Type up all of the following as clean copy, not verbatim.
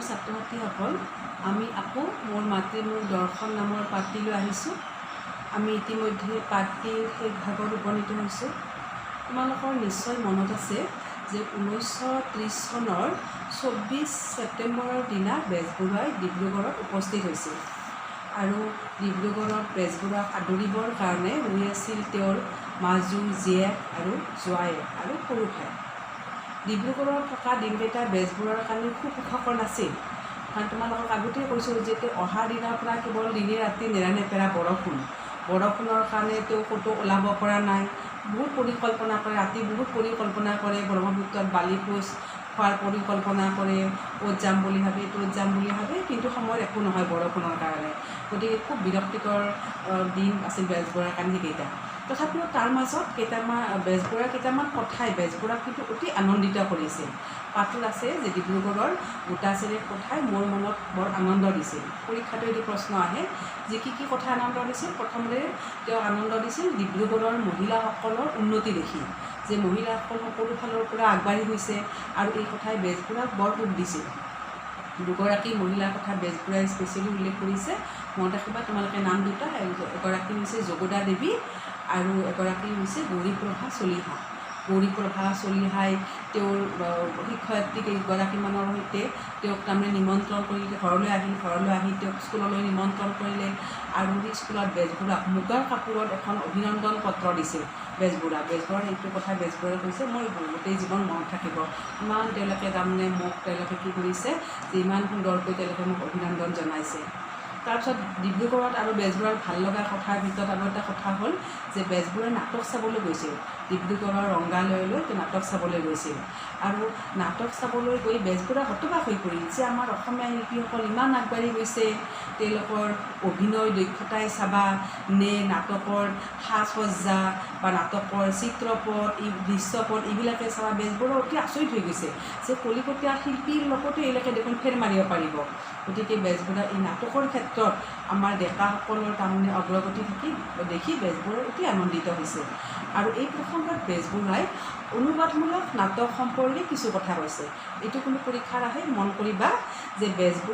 মৰমৰ ছাত্ৰ ছাত্ৰীসকল, আমি আকৌ মোৰ মাতৃ মোৰ দৰ্শন নামৰ পাঠটিলৈ আহিছোঁ। আমি ইতিমধ্যে পাঠটিৰ শেষ ভাগত উপনীত হৈছোঁ। তোমালোকৰ নিশ্চয় মনত আছে যে 1930 চনৰ 24 ছেপ্টেম্বৰৰ দিনা বেজবৰুৱাই ডিব্ৰুগড়ত উপস্থিত হৈছিল আৰু ডিব্ৰুগড়ত বেজবৰুৱাক আদৰিবৰ কাৰণে ৰৈ আছিল তেওঁৰ মাজু, জীয়েক আৰু জোৱায়েক আৰু সৰু ভাই। ডিব্ৰুগড়ত থকা দিনকেইটা বেজবৰুৱাৰ কাৰণে খুব সুখকৰ নাছিল, কাৰণ তোমালোকক আগতেই কৈছোঁ যে তেওঁ অহা দিনৰ পৰা কেৱল দিনে ৰাতি নেৰানেপেৰা বৰষুণৰ কাৰণে তেওঁ ক'তো ওলাব পৰা নাই। বহুত পৰিকল্পনা কৰে, ৰাতি বহুত পৰিকল্পনা কৰে, ব্ৰহ্মপুত্ৰত বালি পোচ খোৱাৰ পৰিকল্পনা কৰে, ক'ত যাম বুলি ভাবে ত'ত যাম বুলি ভাবে, কিন্তু সময়ত একো নহয় বৰষুণৰ কাৰণে। গতিকে খুব বিৰক্তিকৰ দিন আছিল বেজবৰুৱাৰ কাৰণে সেইকেইটা। তথাপিও তাৰ মাজত বেজবৰুৱাৰ কেইটামান কথাই বেজবৰুৱাক কিন্তু অতি আনন্দিত কৰিছিল। পাঠটোত আছে যে ডিব্ৰুগড়ৰ গোটাচেৰেক কথাই মোৰ মনত বৰ আনন্দ দিছিল। পৰীক্ষাটো এটি প্ৰশ্ন আহে যে কি কথা আনন্দ দিছিল। প্ৰথমতে তেওঁ আনন্দ দিছিল ডিব্ৰুগড়ৰ মহিলাসকলৰ উন্নতি দেখি, যে মহিলাসকল সকলো ফালৰ পৰা আগবাঢ়ি গৈছে, আৰু এই কথাই বেজবৰুৱাক বৰ সুখ দিছিল। দুগৰাকী মহিলাৰ কথা বেজবৰুৱাই স্পেচিয়েলি উল্লেখ কৰিছে। মনত ৰাখিবা তোমালোকে নাম দুটা, এগৰাকী হৈছে যগোদা দেৱী আৰু এগৰাকী হৈছে গৌৰীপ্ৰভা চলিহা। গৌৰীপ্ৰভা চলিহাই তেওঁৰ শিক্ষয়িত্ৰী কেইগৰাকীমানৰ সৈতে তেওঁক তাৰমানে নিমন্ত্ৰণ কৰিলে, ঘৰলৈ আহি তেওঁক স্কুললৈ নিমন্ত্ৰণ কৰিলে, আৰু সেই স্কুলত বেজবৰুৱাক মুগাৰ কাপোৰত এখন অভিনন্দন পত্ৰ দিছিল। বেজবৰুৱাৰ সেইটো কথা বেজবৰুৱাই কৈছে, মোৰ গোটেই জীৱন মনত থাকিব। ইমান তেওঁলোকে কি কৰিছে, যে ইমান সুন্দৰকৈ তেওঁলোকে মোক অভিনন্দন জনাইছে। তাৰপিছত ডিব্ৰুগড়ত আৰু বেজবৰুৱাৰ ভাল লগা কথাৰ ভিতৰত আৰু এটা কথা হ'ল যে বেজবৰুৱাই নাটক চাবলৈ গৈছিল। ডিব্ৰুগড়ৰ ৰংগালয়লৈ তেওঁ নাটক চাবলৈ গৈছিল, আৰু নাটক চাবলৈ গৈ বেজবৰুৱা হতবাক হৈ পৰিল যে আমাৰ অসমীয়া শিল্পীসকল ইমান আগবাঢ়ি গৈছে, তেওঁলোকৰ অভিনয় দক্ষতাই চাবা নে নাটকৰ সাজ সজ্জা বা নাটকৰ চিত্ৰপট, দৃশ্যপট এইবিলাকে চাবা। বেজবৰুৱা অতি আচৰিত হৈ গৈছে যে কলিকতীয়া শিল্পীৰ লগতে এইবিলাকে দেখোন ফেৰ মাৰিব পাৰিব। গতিকে বেজবৰুৱা এই নাটকৰ ক্ষেত্ৰত আমাৰ ডেকাসকলৰ তাৰমানে অগ্ৰগতি দেখি বেজবৰুৱাই অতি আনন্দিত হৈছে। আৰু এই প্ৰসংগত বেজবৰুৱাই অনুবাদমূলক নাটক সম্পৰ্কে কিছু কথা কৈছে। এইটো কোনো পৰীক্ষাৰ আহে, মন কৰিবা যে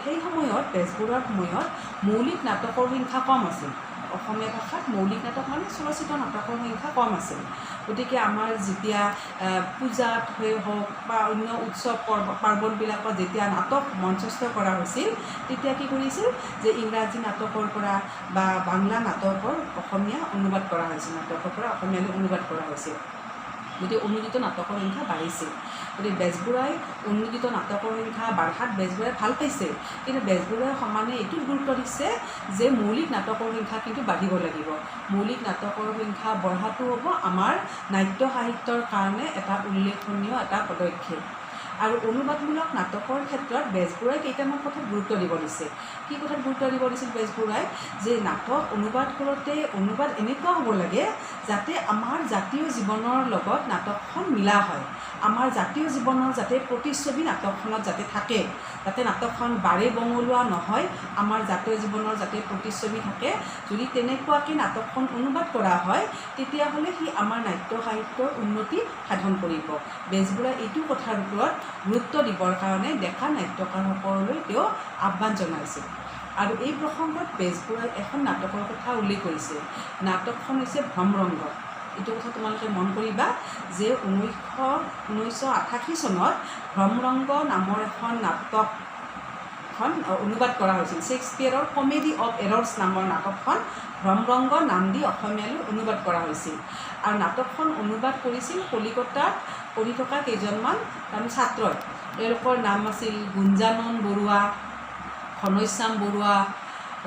সেই সময়ত বেজবৰুৱাৰ সময়ত মৌলিক নাটকৰ সংখ্যা কম আছিল। অসমীয়া ভাষাত মৌলিক নাটক মানে চলচ্চিত্ৰ নাটকৰ সংখ্যা কম আছিল। গতিকে আমাৰ যেতিয়া পূজাত হওক বা অন্য উৎসৱ পাৰ্বণবিলাকত যেতিয়া নাটক মঞ্চস্থ কৰা হৈছিল, তেতিয়া কি কৰিছিল যে ইংৰাজী নাটকৰ পৰা বা বাংলা নাটকৰ অসমীয়া অনুবাদ কৰা হৈছিল, নাটকৰ পৰা অসমীয়ালৈ অনুবাদ কৰা হৈছিল। গতিকে অনুদিত নাটকৰ সংখ্যা বাঢ়িছিল। গতিকে বেজবৰুৱাই অনুদিত নাটকৰ সংখ্যা বাঢ়াত বেজবৰুৱাই ভাল পাইছে, কিন্তু বেজবৰুৱাই সমানে এইটো গুৰুত্ব দিছে যে মৌলিক নাটকৰ সংখ্যা কিন্তু বাঢ়িব লাগিব। মৌলিক নাটকৰ সংখ্যা বঢ়াটো হ'ব আমাৰ নাট্য সাহিত্যৰ কাৰণে এটা উল্লেখনীয় এটা পদক্ষেপ। আৰু অনুবাদমূলক নাটকৰ ক্ষেত্ৰত বেজবৰুৱাই কেইটামান কথাত গুৰুত্ব দিব দিছে। কি কথাত গুৰুত্ব দিব দিছিল বেজবৰুৱাই, যে নাটক অনুবাদ কৰোঁতে অনুবাদ এনেকুৱা হ'ব লাগে যাতে আমাৰ জাতীয় জীৱনৰ লগত নাটকখন মিলা হয়, আমাৰ জাতীয় জীৱনৰ যাতে প্ৰতিচ্ছবি নাটকখনত যাতে থাকে, যাতে নাটকখন বাৰে বঙলোৱা নহয়, আমাৰ জাতীয় জীৱনৰ যাতে প্ৰতিচ্ছবি থাকে। যদি তেনেকুৱাকৈ নাটকখন অনুবাদ কৰা হয়, তেতিয়াহ'লে সি আমাৰ নাট্য সাহিত্যৰ উন্নতি সাধন কৰিব। বেজবৰুৱাই এইটো কথাৰ ওপৰত গুৰুত্ব দিবৰ কাৰণে ডেকা নাট্যকাৰসকললৈ তেওঁ আহ্বান জনাইছিল। আৰু এই প্ৰসংগত বেজবৰুৱাই এখন নাটকৰ কথা উল্লেখ কৰিছে। নাটকখন হৈছে ভ্ৰমৰংগ। এইটো কথা তোমালোকে মন কৰিবা যে 1988 চনত ভ্ৰমৰংগ নামৰ এখন নাটকখন অনুবাদ কৰা হৈছিল। শ্বেক্সপিয়েৰৰ কমেডি অফ এৰৰ্ছ নামৰ নাটকখন ভ্ৰমৰংগ নাম দি অসমীয়ালৈ অনুবাদ কৰা হৈছিল। আৰু নাটকখন অনুবাদ কৰিছিল কলিকতাত পঢ়ি থকা কেইজনমান ছাত্ৰই। তেওঁলোকৰ নাম আছিল গুঞ্জানন বৰুৱা, ঘনশ্যাম বৰুৱা,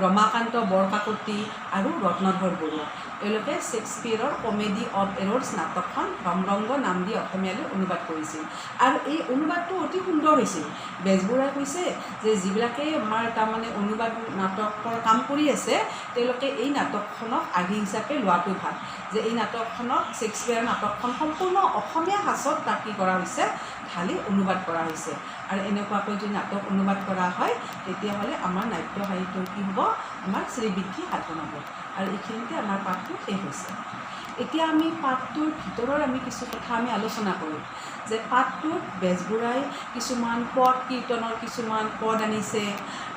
ৰমাকান্ত বৰকাকতি আৰু ৰত্নধৰ বৰুৱা। এওঁলোকে শ্বেক্সপিয়েৰৰ কমেডি অফ এৰৰ্ছ নাটকখন ভ্ৰমৰংগ নাম দি অসমীয়ালৈ অনুবাদ কৰিছিল। আৰু এই অনুবাদটো অতি সুন্দৰ হৈছিল। বেজবৰুৱাই কৈছে যে যিবিলাকে আমাৰ তাৰমানে অনুবাদ নাটকৰ কাম কৰি আছে, তেওঁলোকে এই নাটকখনক আৰ্হি হিচাপে লোৱাটো ভাল, যে এই নাটকখনক শ্বেক্সপিয়েৰৰ নাটকখন সম্পূৰ্ণ অসমীয়া সাঁচত তাক কি কৰা হৈছে, ঢালি অনুবাদ কৰা হৈছে। আৰু এনেকুৱাকৈ যদি নাটক অনুবাদ কৰা হয়, তেতিয়াহ'লে আমাৰ নাট্য সাহিত্যৰ কি হ'ব, আমাৰ শ্ৰীবৃদ্ধি সাধন হ'ব। আৰু এইখিনিতে আমাৰ পাঠটো শেষ হৈছে। এতিয়া আমি পাঠটোৰ ভিতৰৰ আমি কিছু কথা আমি আলোচনা কৰোঁ যে পাঠটোত বেজবৰুৱাই কিছুমান পদ কীৰ্তনৰ কিছুমান পদ আনিছে।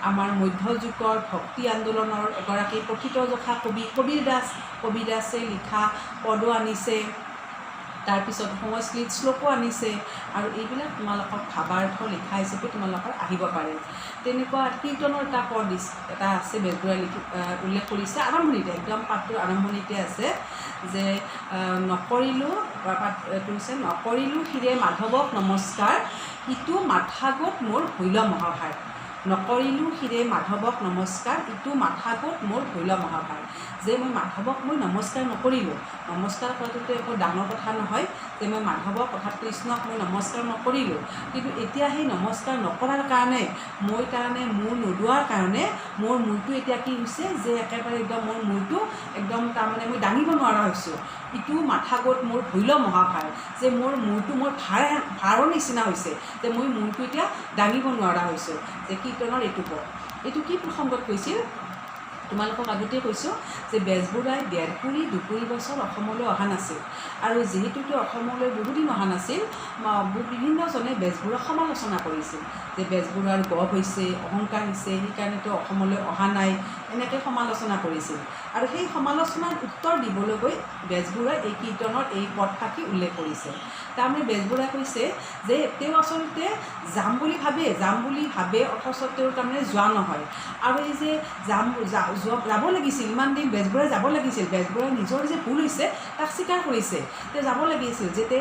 আমাৰ মধ্যযুগৰ ভক্তি আন্দোলনৰ এগৰাকী প্ৰথিতযশা কবি কবিৰ দাসে লিখা পদো আনিছে। তাৰপিছত সংস্কৃত শ্লোকো আনিছে আৰু এইবিলাক তোমালোকক ভাৱাৰ্থ লিখা হিচাপে তোমালোকৰ আহিব পাৰে। তেনেকুৱা কীৰ্তনৰ এটা পদ এটা আছে বেজবৰুৱাই উল্লেখ কৰিছে আৰম্ভণিতে, একদম পাঠটোৰ আৰম্ভণিতে আছে যে নকৰিলোঁ শিৰে মাধৱক নমস্কাৰ, ইটো মাথাগত মোৰ হৈল মহাভাৰ। নকৰিলোঁ শিৰে মাধৱক নমস্কাৰ, ইটো মাথাগত মোৰ হৈল মহাভাৰ। যে মই মাধৱক মই নমস্কাৰ নকৰিলোঁ, নমস্কাৰ কৰাটোতো একো ডাঙৰ কথা নহয় যে মই মাধৱক অৰ্থাৎ কৃষ্ণক মই নমস্কাৰ নকৰিলোঁ, কিন্তু এতিয়া সেই নমস্কাৰ নকৰাৰ কাৰণে মই তাৰমানে মূৰ নোদোৱাৰ কাৰণে মোৰ মূৰটো এতিয়া কি হৈছে যে একেবাৰে একদম মোৰ মূৰটো একদম তাৰমানে মই দাঙিব নোৱাৰা হৈছোঁ। ইটো মাথাগত মোৰ হৈল মহাভাৰ, যে মোৰ মূৰটো মোৰ ভাৰৰ নিচিনা হৈছে, যে মই মূৰটো এতিয়া দাঙিব নোৱাৰা হৈছোঁ। যে কীৰ্তনৰ এইটো পদ, এইটো কি প্ৰসংগত কৈছিল তোমালোকক আগতে কৈছোঁ যে বেজবৰুৱাই 1.5-2 বছৰ অসমলৈ অহা নাছিল, আৰু যিহেতু তেওঁ অসমলৈ বহুদিন অহা নাছিল, বিভিন্নজনে বেজবৰুৱাক সমালোচনা কৰিছিল যে বেজবৰুৱাৰ গৰ্ব হৈছে, অহংকাৰ হৈছে, সেইকাৰণে তেওঁ অসমলৈ অহা নাই, এনেকৈ সমালোচনা কৰিছিল। আৰু সেই সমালোচনাৰ উত্তৰ দিবলৈ গৈ বেজবৰুৱাই এই কীৰ্তনৰ এই পদফাকি উল্লেখ কৰিছে। তাৰমানে বেজবৰুৱাই কৈছে যে তেওঁ আচলতে যাম বুলি ভাবে অথচ তেওঁ তাৰমানে যোৱা নহয়। আৰু এই যে যাব লাগিছিল, ইমান দিন বেজবৰুৱাই যাব লাগিছিল, বেজবৰুৱাই নিজৰ যে ভুল হৈছে তাক স্বীকাৰ কৰিছে, তেওঁ যাব লাগিছিল, যে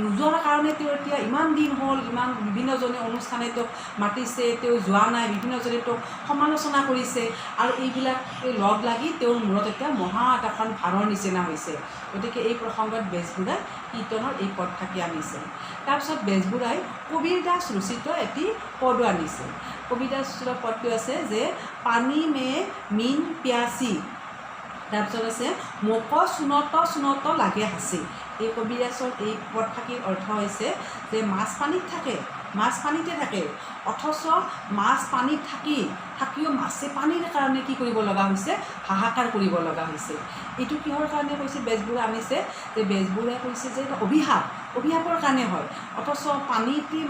নোযোৱাৰ কাৰণে তেওঁ এতিয়া ইমান দিন হ'ল, ইমান বিভিন্নজনে অনুষ্ঠানে তেওঁক মাতিছে, তেওঁ যোৱা নাই, বিভিন্নজনে তেওঁক সমালোচনা কৰিছে, আৰু এইবিলাক লগ লাগি তেওঁৰ মূৰত এতিয়া মহা এখন ভাৰৰ নিচিনা হৈছে। গতিকে এই প্ৰসংগত বেজবৰুৱাই কীৰ্তনৰ এই পদ থাকি আনিছে। তাৰপিছত বেজবৰুৱাই কবিৰ দাস ৰচিত এটি পদো আনিছে। কবিৰ দাস ৰচিত পদটো আছে যে পানী মে মিন পিয়াচি, তাৰপিছত আছে মোক চুনত লাগে হাঁচি। এই কবিৰ দাসৰ এই পদ থাকিৰ অৰ্থ হৈছে যে মাছ পানীতে থাকে, অথচ মাছ পানীত থাকিও মাছে পানীৰ কাৰণে কি কৰিব লগা হৈছে, হাহাকাৰ কৰিব লগা হৈছে। এইটো কিহৰ কাৰণে কৈছে বেজবৰুৱাই আনিছে, যে বেজবৰুৱাই কৈছে যে এটা অভিশাপৰ কাৰণে হয়, অথচ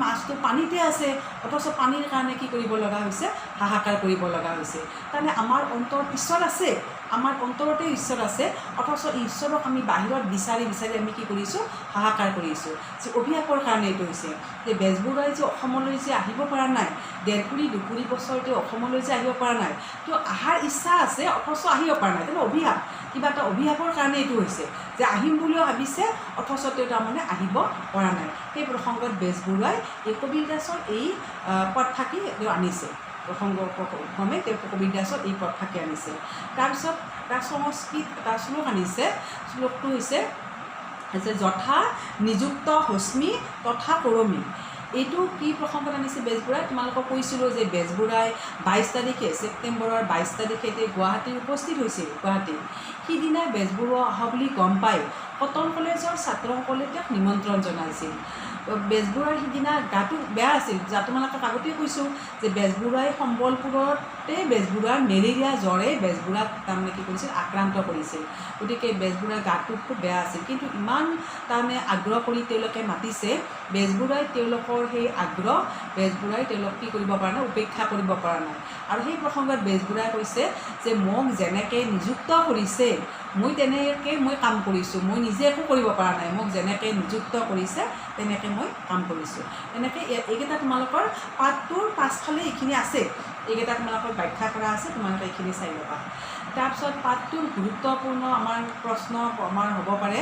মাছটো পানীতে আছে, অথচ পানীৰ কাৰণে কি কৰিব লগা হৈছে, হাহাকাৰ কৰিব লগা হৈছে। তাৰমানে আমাৰ অন্তৰত ঈশ্বৰ আছে, আমাৰ অন্তৰতে ঈশ্বৰ আছে, অথচ ঈশ্বৰক আমি বাহিৰত বিচাৰি আমি কি কৰিছোঁ, হাহাকাৰ কৰিছোঁ। যে অভিশাপৰ কাৰণে এইটো হৈছে যে বেজবৰুৱাই যে অসমলৈ যে আহিব পৰা নাই, 1.5-2 বছৰ তেওঁ অসমলৈ যে আহিব পৰা নাই, তেওঁ অহাৰ ইচ্ছা আছে অথচ আহিব পৰা নাই, তেনে অভিশাপ, কিবা এটা অভিশাপৰ কাৰণে এইটো হৈছে, যে আহিম বুলিও ভাবিছে অথচ তেওঁ তাৰমানে আহিব পৰা নাই। সেই প্ৰসংগত বেজবৰুৱাই এই কবিৰ দাসৰ এই পদ থাকি তেওঁ আনিছে, প্ৰসংগক্ৰমে তেওঁ কবিৰ দাসৰ এই পদ থাকি আনিছে। তাৰপিছত তাৰ সংস্কৃত এটা শ্লোক আনিছে, শ্লোকটো হৈছে যে যথা নিযুক্ত হস্মি তথা কৰমি। এইটো কি প্ৰসংগত আনিছে বেজবৰুৱাই, তোমালোকক কৈছিলোঁ যে বেজবৰুৱাই 22 তাৰিখে ছেপ্টেম্বৰৰ 22 তাৰিখে গুৱাহাটীত উপস্থিত হৈছিল। গুৱাহাটীত সিদিনা বেজবৰুৱা অহা বুলি গম পাই কটন কলেজৰ ছাত্ৰসকলে তেওঁক নিমন্ত্ৰণ জনাইছিল। বেজবৰুৱাৰ সিদিনা গাটো বেয়া আছিল, তোমালোকক আগতেই কৈছোঁ যে বেজবৰুৱাই সম্বলপুৰতে বেজবৰুৱাৰ মেলেৰিয়া জ্বৰে বেজবৰুৱাক তাৰমানে কি কৰিছিল, আক্ৰান্ত কৰিছিল। গতিকে বেজবৰুৱাৰ গাটো খুব বেয়া আছিল, কিন্তু ইমান তাৰমানে আগ্ৰহ কৰি তেওঁলোকে মাতিছে, বেজবৰুৱাই তেওঁলোকৰ সেই আগ্ৰহ তেওঁলোক কি কৰিব পৰা নাই, উপেক্ষা কৰিব পৰা নাই। আৰু সেই প্ৰসংগত বেজবৰুৱাই কৈছে যে মোক যেনেকৈ নিযুক্ত কৰিছে মই তেনেকৈ কাম কৰিছোঁ, মই নিজে একো কৰিব পৰা নাই, মোক যেনেকৈ নিযুক্ত কৰিছে তেনেকৈ মই কাম কৰিছোঁ। এনেকৈ এইকেইটা তোমালোকৰ পাঠটোৰ পাছফালে এইখিনি আছে, এইকেইটা তোমালোকৰ ব্যাখ্যা কৰা আছে, তোমালোকে এইখিনি চাই ল'বা। তাৰপিছত পাঠটোৰ গুৰুত্বপূৰ্ণ আমাৰ প্ৰশ্ন হ'ব পাৰে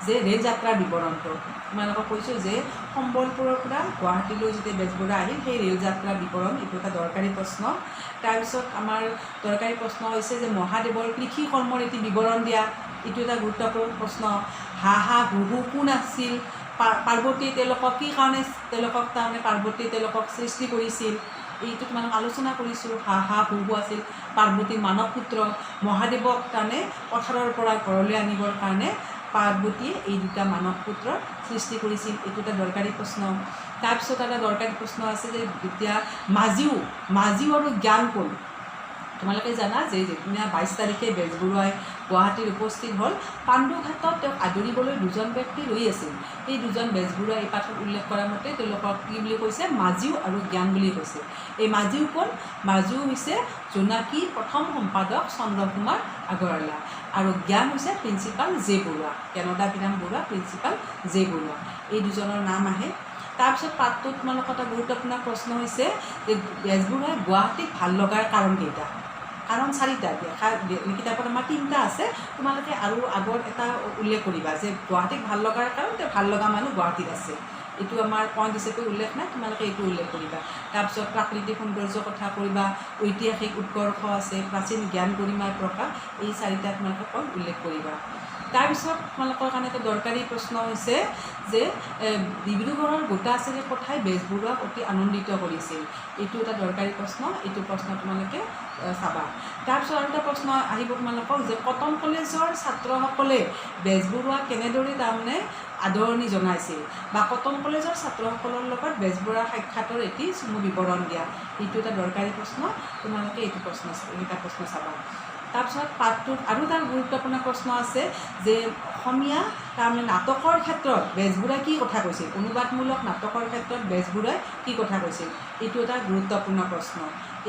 যে ৰেল যাত্ৰাৰ বিৱৰণটো। তোমালোকক কৈছোঁ যে সম্বলপুৰৰ পৰা গুৱাহাটীলৈ যেতিয়া বেজবৰুৱা আহিল সেই ৰেল যাত্ৰাৰ বিৱৰণ, এইটো এটা দৰকাৰী প্ৰশ্ন। তাৰপিছত আমাৰ দৰকাৰী প্ৰশ্ন হৈছে যে মহাদেৱৰ কৃষি কৰ্মৰ এটি বিৱৰণ দিয়া, এইটো এটা গুৰুত্বপূৰ্ণ প্ৰশ্ন। হা হু কোন আছিল, পাৰ্বতী তেওঁলোকক কি কাৰণে তাৰমানে পাৰ্বতী তেওঁলোকক সৃষ্টি কৰিছিল, এইটো তোমালোক আলোচনা কৰিছোঁ। হা হু আছিল পাৰ্বতী মানৱ পুত্ৰ, মহাদেৱক তাৰমানে পথাৰৰ পৰা ঘৰলৈ আনিবৰ কাৰণে পাৰ্বতীয়ে এই দুটা মানৱ পুত্ৰৰ সৃষ্টি কৰিছিল, এইটো এটা দৰকাৰী প্ৰশ্ন। তাৰপিছত এটা দৰকাৰী প্ৰশ্ন আছে যে এতিয়া মাজিও আৰু জ্ঞান কোন, তোমালোকে জানা যে যেতিয়া 22 তাৰিখে বেজবৰুৱাই গুৱাহাটীত উপস্থিত হ'ল, পাণ্ডুঘাটত তেওঁক আদৰিবলৈ দুজন ব্যক্তি ৰৈ আছিল। এই দুজন বেজবৰুৱাই এই পাঠত উল্লেখ কৰা মতে তেওঁলোকক কি বুলি কৈছে, মাজিও আৰু জ্ঞান বুলি কৈছে। এই মাজিও কোন? মাজিও হৈছে জোনাকীৰ প্ৰথম সম্পাদক চন্দ্ৰকুমাৰ আগৰৱালা আৰু জ্ঞান হৈছে principal J Barua, Gyanada Biram Barua, principal J Barua. এই দুজনৰ নাম আহে। তাৰপিছত পাঠটোত তোমালোকৰ এটা গুৰুত্বপূৰ্ণ প্ৰশ্ন হৈছে যে বেজবৰুৱাই গুৱাহাটীত ভাল লগাৰ কাৰণ কেইটা? কাৰণ 4টা। কিতাপত আমাৰ 3টা আছে, তোমালোকে আৰু আগত এটা উল্লেখ কৰিবা যে গুৱাহাটীত ভাল লগাৰ কাৰণ তেওঁ ভাল লগা মানুহ গুৱাহাটীত আছে। এইটো আমাৰ পইণ্ট হিচাপে উল্লেখ নাই, তোমালোকে এইটো উল্লেখ কৰিবা। তাৰপিছত প্ৰাকৃতিক সৌন্দৰ্যৰ কথা কৰিবা, ঐতিহাসিক উৎকৰ্ষ আছে, প্ৰাচীন জ্ঞান গৰিমাৰ প্ৰকাশ, এই 4টা তোমালোকে পইণ্ট উল্লেখ কৰিবা। তাৰপিছত তোমালোকৰ কাৰণে এটা দৰকাৰী প্ৰশ্ন হৈছে যে ডিব্ৰুগড়ৰ গোটাচেৰী কথাই বেজবৰুৱাক অতি আনন্দিত কৰিছিল। এইটো এটা দৰকাৰী প্ৰশ্ন, এইটো প্ৰশ্ন তোমালোকে চাবা। তাৰপিছত আৰু এটা প্ৰশ্ন আহিব তোমালোকক যে কটন কলেজৰ ছাত্ৰসকলে বেজবৰুৱাক কেনেদৰে তাৰমানে আদৰণি জনাইছিল বা কটন কলেজৰ ছাত্ৰসকলৰ লগত বেজবৰুৱাৰ সাক্ষাতৰ এটি চমু বিৱৰণ দিয়া। এইটো এটা দৰকাৰী প্ৰশ্ন, তোমালোকে এইটো প্ৰশ্ন চাবা। তাৰপিছত পাঠটোত আৰু এটা গুৰুত্বপূৰ্ণ প্ৰশ্ন আছে যে অসমীয়া তাৰমানে নাটকৰ ক্ষেত্ৰত বেজবৰুৱাই কি কথা কৈছিল, অনুবাদমূলক নাটকৰ ক্ষেত্ৰত বেজবৰুৱাই কি কথা কৈছিল। এইটো এটা গুৰুত্বপূৰ্ণ প্ৰশ্ন।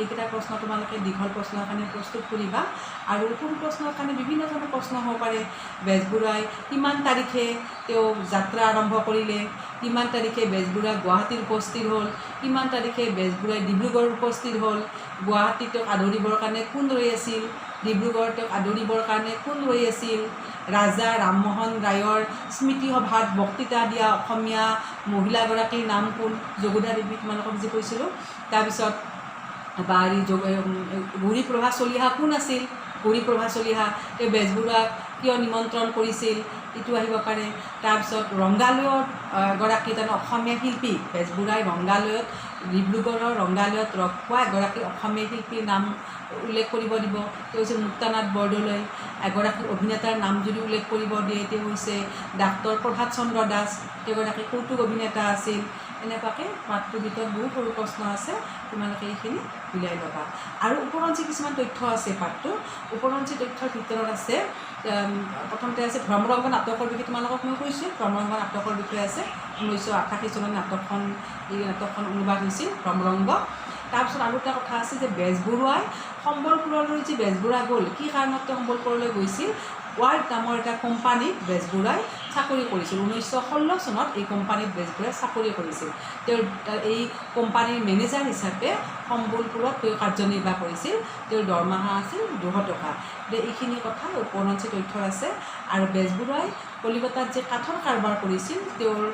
এইকেইটা প্ৰশ্ন তোমালোকে দীঘল প্ৰশ্নৰ কাৰণে প্ৰস্তুত কৰিবা। আৰু সৰু প্ৰশ্নৰ কাৰণে বিভিন্ন ধৰণৰ প্ৰশ্ন হ'ব পাৰে। বেজবৰুৱাই কিমান তাৰিখে তেওঁ যাত্ৰা আৰম্ভ কৰিলে, কিমান তাৰিখে বেজবৰুৱাই গুৱাহাটীত উপস্থিত হ'ল, কিমান তাৰিখে বেজবৰুৱাই ডিব্ৰুগড় উপস্থিত হ'ল, গুৱাহাটীত তেওঁক আদৰিবৰ কাৰণে কোন ৰৈ আছিল, ডিব্ৰুগড়ত তেওঁক আদৰিবৰ কাৰণে কোন ৰৈ আছিল, ৰাজা ৰামমোহন ৰায়ৰ স্মৃতি সভাত বক্তৃতা দিয়া অসমীয়া মহিলাগৰাকীৰ নাম কোন, যশোদা দেৱী তোমালোকক যি কৈছিলোঁ। তাৰপিছত বা গৌৰীপ্ৰভা চলিহা কোন আছিল, গৌৰীপ্ৰভা চলিহা তেওঁ বেজবৰুৱাক কিয় নিমন্ত্ৰণ কৰিছিল, এইটো আহিব পাৰে। তাৰপিছত ৰংগালয়ত এগৰাকী তাৰমানে অসমীয়া শিল্পী, বেজবৰুৱাই ৰংগালয়ত ডিব্ৰুগড়ৰ ৰংগালয়ত লগ পোৱা এগৰাকী অসমীয়া শিল্পীৰ নাম উল্লেখ কৰিব দিব, তেওঁ হৈছে মুক্তানাথ বৰদলৈ। এগৰাকী অভিনেতাৰ নাম যদি উল্লেখ কৰিব দিয়ে, তেওঁ হৈছে ডাক্তৰ প্ৰভাত চন্দ্ৰ দাস, তেওঁ এগৰাকী কৌতুক অভিনেতা আছিল। এনেকুৱাকৈ পাঠটোৰ ভিতৰত বহুত সৰু প্ৰশ্ন আছে, তোমালোকে এইখিনি উলিয়াই ল'বা। আৰু উপৰঞ্চি কিছুমান তথ্য আছে পাঠটোৰ। উপৰঞ্চি তথ্যৰ ভিতৰত আছে প্ৰথমতে আছে ভ্ৰমৰংগ নাটকৰ বিষয়ে, তোমালোকক মই কৈছোঁ ভ্ৰমৰংগ নাটকৰ বিষয়ে আছে। 1988 চনত এই নাটকখন অনুবাদ হৈছিল ভ্ৰমৰংগ। তাৰপিছত আৰু এটা কথা আছে যে বেজবৰুৱাই সম্বলপুৰলৈ যি বেজবৰুৱা গ'ল, কি কাৰণত তেওঁ সম্বলপুৰলৈ গৈছিল, ৱাৰ্ড নামৰ এটা কোম্পানীত বেজবৰুৱাই চাকৰি কৰিছিল। 1916 চনত এই কোম্পানীত বেজবৰুৱাই চাকৰি কৰিছিল। তেওঁৰ এই কোম্পানীৰ মেনেজাৰ হিচাপে সম্বলপুৰত তেওঁ কাৰ্যনিৰ্বাহ কৰিছিল। তেওঁৰ দৰমহা আছিল 200 টকা। এইখিনি কথা উপৰঞ্চি তথ্যৰ আছে। আৰু বেজবৰুৱাই কলিকতাত যে কাঠৰ কাৰবাৰ কৰিছিল, তেওঁৰ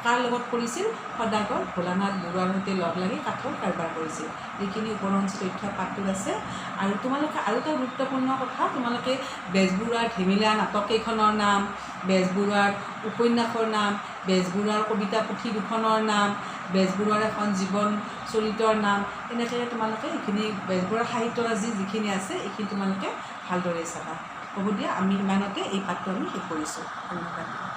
কাৰ লগত কৰিছিল, সদাগৰ ভোলানাথ বৰুৱাৰ সৈতে লগ লাগি কাঠৰ কাৰবাৰ কৰিছিল। এইখিনি উপৰঞ্চি তথ্য পাঠটোত আছে। আৰু তোমালোকে আৰু এটা গুৰুত্বপূৰ্ণ কথা, তোমালোকে বেজবৰুৱাৰ ধেমেলীয়া নাটককেইখনৰ নাম, বেজবৰুৱাৰ উপন্যাসৰ নাম, বেজবৰুৱাৰ কবিতা পুথি দুখনৰ নাম, বেজবৰুৱাৰ এখন জীৱন চৰিতৰ নাম, এনেকৈ তোমালোকে এইখিনি বেজবৰুৱাৰ সাহিত্যৰাজি যিখিনি আছে এইখিনি তোমালোকে ভালদৰে চাবা। হ'ব দিয়া, আমি ইমানতে এই পাঠটো আমি শেষ কৰিছোঁ। ধন্যবাদ।